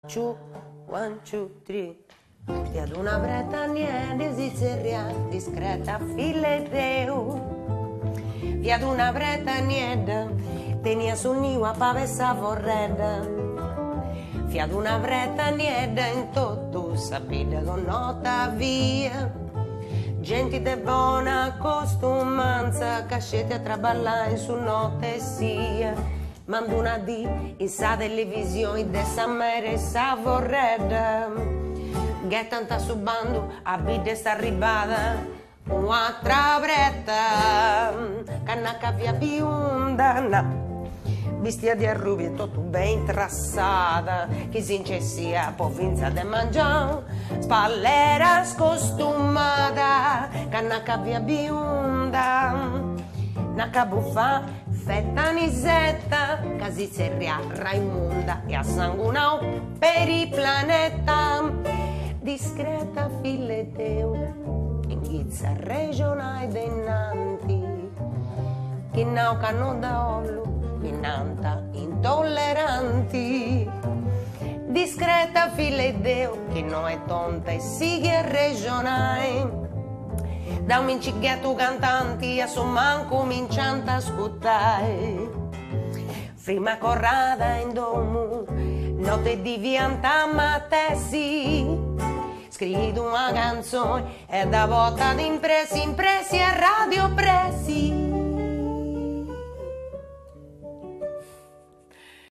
Two, one, two, three. Via d'una Bretagna desideria discreta fileteu. Via d'una Bretagna tenia sul niu a pavessa vorreda. Via d'una Bretagna in tutto sapida con nota via. Gente de buona costumanza cascete a traballare su notte sia. Mando una di in sa televisione de sa mere sa vorreda. Che tanta subando a bide sta arrivata un'altra bretta canacca via bionda vestia di arrubi e tutto ben trassata chi si incessia povinza de mangiare spallera scostumata canacca via bionda nacca buffa fetta nisetta casi serria Raimonda e a sangunao per il planeta discreta fileteu in ghizza regionale dennanti che nau canno da ollu minanta intolleranti discreta fileteu che no è tonta e sighe regionale da un incighetto cantanti a somman comincianta a scuttare prima corrada in domu notte di vianta matessi scritto una canzone e da volta di impressi a radio pressi